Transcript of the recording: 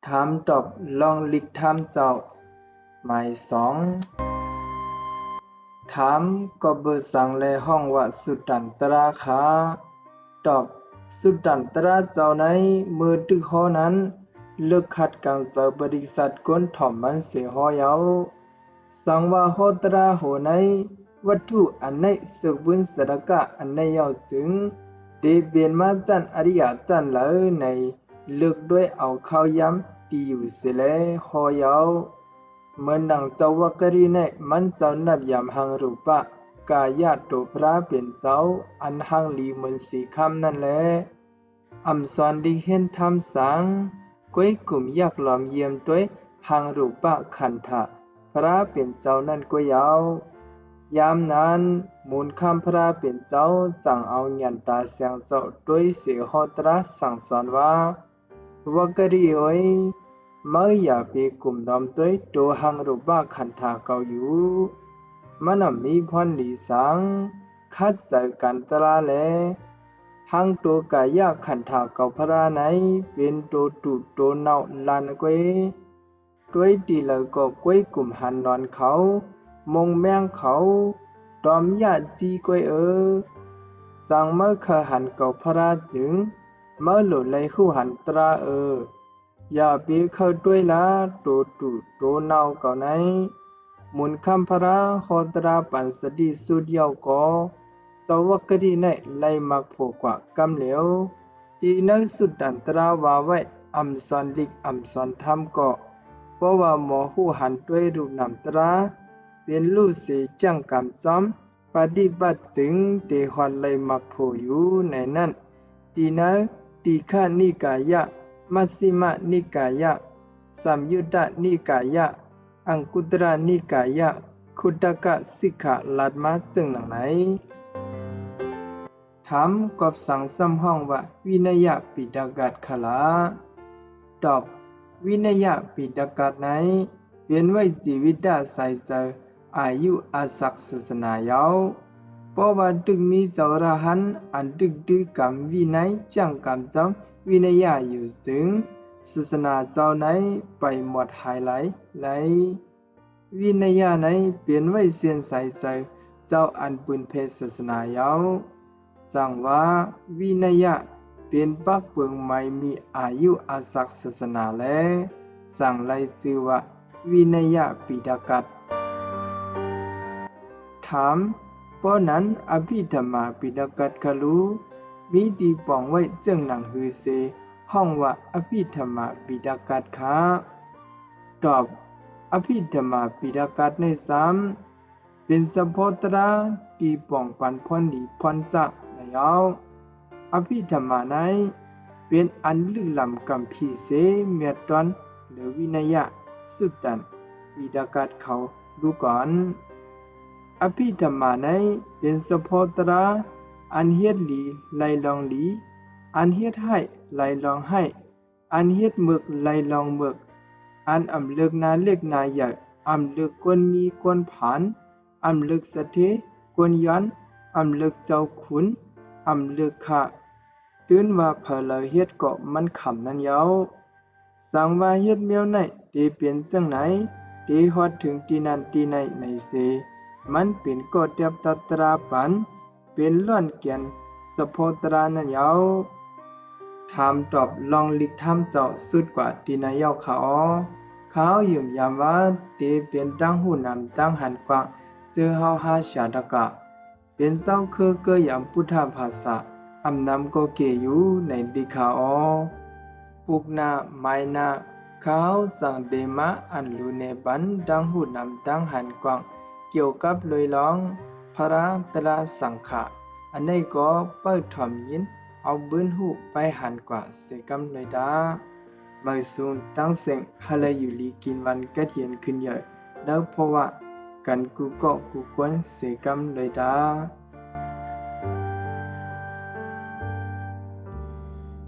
ถามตอบลองลิกถามเจ้าหมายสองถามก็เบอร์สั่งแลห้องว่าสุดันตราขาตอบสุดันตราเจ้าในมือตึกหอนั้นเลือกขัดกังเจอบริษัทก้นถ่อมมันเสียหอยาวสังว่าโหตราโหในวัตถุอันในสึกบุญสระกะอันในยาวจึงเดเบียนมาจันอริยจันเลยในเลือกด้วยเอาข้าวย้ำตีอยู่เสียแลหอยาวเมื่อนังเจ้าวกรีในมันเจ้านับยามหังรูปะกายาโตพระเป็นเจ้าอันหังลีมุนสีคำนั่นแหละอัมสอนลิเห็นทำสังก้อยกลุ่มยักหลอมเยี่ยมด้วยหังรูปะขันธะพระเป็นเจ้านั่นก็ยาวยามนั้นมูลคำพระเป็นเจ้าสั่งเอายันตาเสียงเจ้าด้วยเสียหตรัสสั่งสอนว่าวกรีโอยเมื่ออย่าไปกลุ่มดอมด้วยตัวหังรูปะขันธะเก่าอยู่มันมีพรหลีสังคัดใจกันตราแลหังตัวกายขันธะเก่าพระไหนเป็นตัวตุตัวเนาลานกวยด้วยดีแล้วก็กวยกลุ่มหันนอนเขามงแมงเขาดอมยาจีกวยสังเมื่อขหันเก่าพระจึงเมื่อหลุดไหลคู่หันตราอย่าไปเข้าด้วยละตัวตุตัวเนาเก่าไหนมุนคำพระโคตราปันสดีสุดยาวก็สวกรีในไลมักโผกว่ากำเหลวตีนักสุดดันตราวาไว้อัมสอนลิกอัมสอนธรรมก็เพราะว่าหมอหูหันด้วยรูปนำตราเป็นลูกเสียจังกำจอมปฏิบัติถึงเตหอนไลมักโผอยู่ในนั้นตีนักตีฆานิกายะมัชฌิมนิกายะสัมยุตตนิกายะอังคุตระนิกายะขุตกะสิกขาลัดมาจึงหนังไหนถามกอบสังซ้ำห้องว่าวินัยปิฎกัดขลาตอบวินัยปิฎกัดไหนเป็นไว้ชีวิตใส่เจออายุอาศักศาสนายาวเพราะว่าดึกมีเจ้าระหันอันดึกดื้อกรรมวินัยจังกรรมจำวินัยอยู่ถึงศาสนาเจ้าไหนไปหมดหายไหลวินัยไหนเปลี่ยนไว้เสียนใส่ใจเจ้าอันปุนเพศศาสนายาวจังว่าวินัยเป็นปักเปิงไม่มีอายุอาศักศาสนาและสั่งไล่ชื่อว่าวินัยปิฎกัดถามเพราะนั้นอภิธรรมาปิฎกัดขลูมีดีปองไว้เจ้งหนังฮือเซห้องว่าอภิธรรมาปิฎกัดขาตอบอภิธรรมาปิฎกัดในเป็นสัพพตราตีปองปันพรดีพรจักในยาวอภิธรรมาในเป็นอันลึกล้ำกำพีเสเมียตอนหรือวินัยสุดดันปิฎกัดเขาดูก่อนอภิธรรมาในเป็นสัพพตราอันเฮ็ดหลีไลลองหลีอันเฮ็ดให้ไลลองให้อันเฮ็ดหมึกไลลองหมึกอันอำเลิกนาเล็กนาใหญ่อำเลิกกวนมีกวนผานอำเลิกสะเทกวนย้อนอำเลิกเจ้าขุนอำเลิกขะตื่นว่าเพลเฮ็ดก็มันขำนั้นยาวสังว่าเฮ็ดเมียวไหนเตเปลี่ยนจังไหนเตฮอดถึงที่นั่นที่ไหนในเสมันเป็นก็เตียบตัตราปันเป็นล้วนเกียนสะโพตรานั้นยาวถามตอบลองลิกถามเจ้าสุดกว่าที่นายกเขายืมยามว่าเตเป็นตั้งหูนำตั้งหันกว่าเสื้อเฮาหาชาดกะเป็นเจ้าคือเกยามพุทธภาษาอำนำก็เกอยู่ในดิขาปุกนาไมนาเขาสั่งเดมาอันลูเนบันดังหูนำตั้งหันกว่างเกี่ยวกับเลยร้องพระตราสังขะอันนี้ก็เปิดถ่อมยินเอาบืนหูไปหันกว่าเสกำเลยดาบางส่วนตั้งเสียงฮาลายุลีกินวันกระเทียนขึ้นเยอะแล้วเพราะว่ากันกูก็กูควรเสกำเลยดา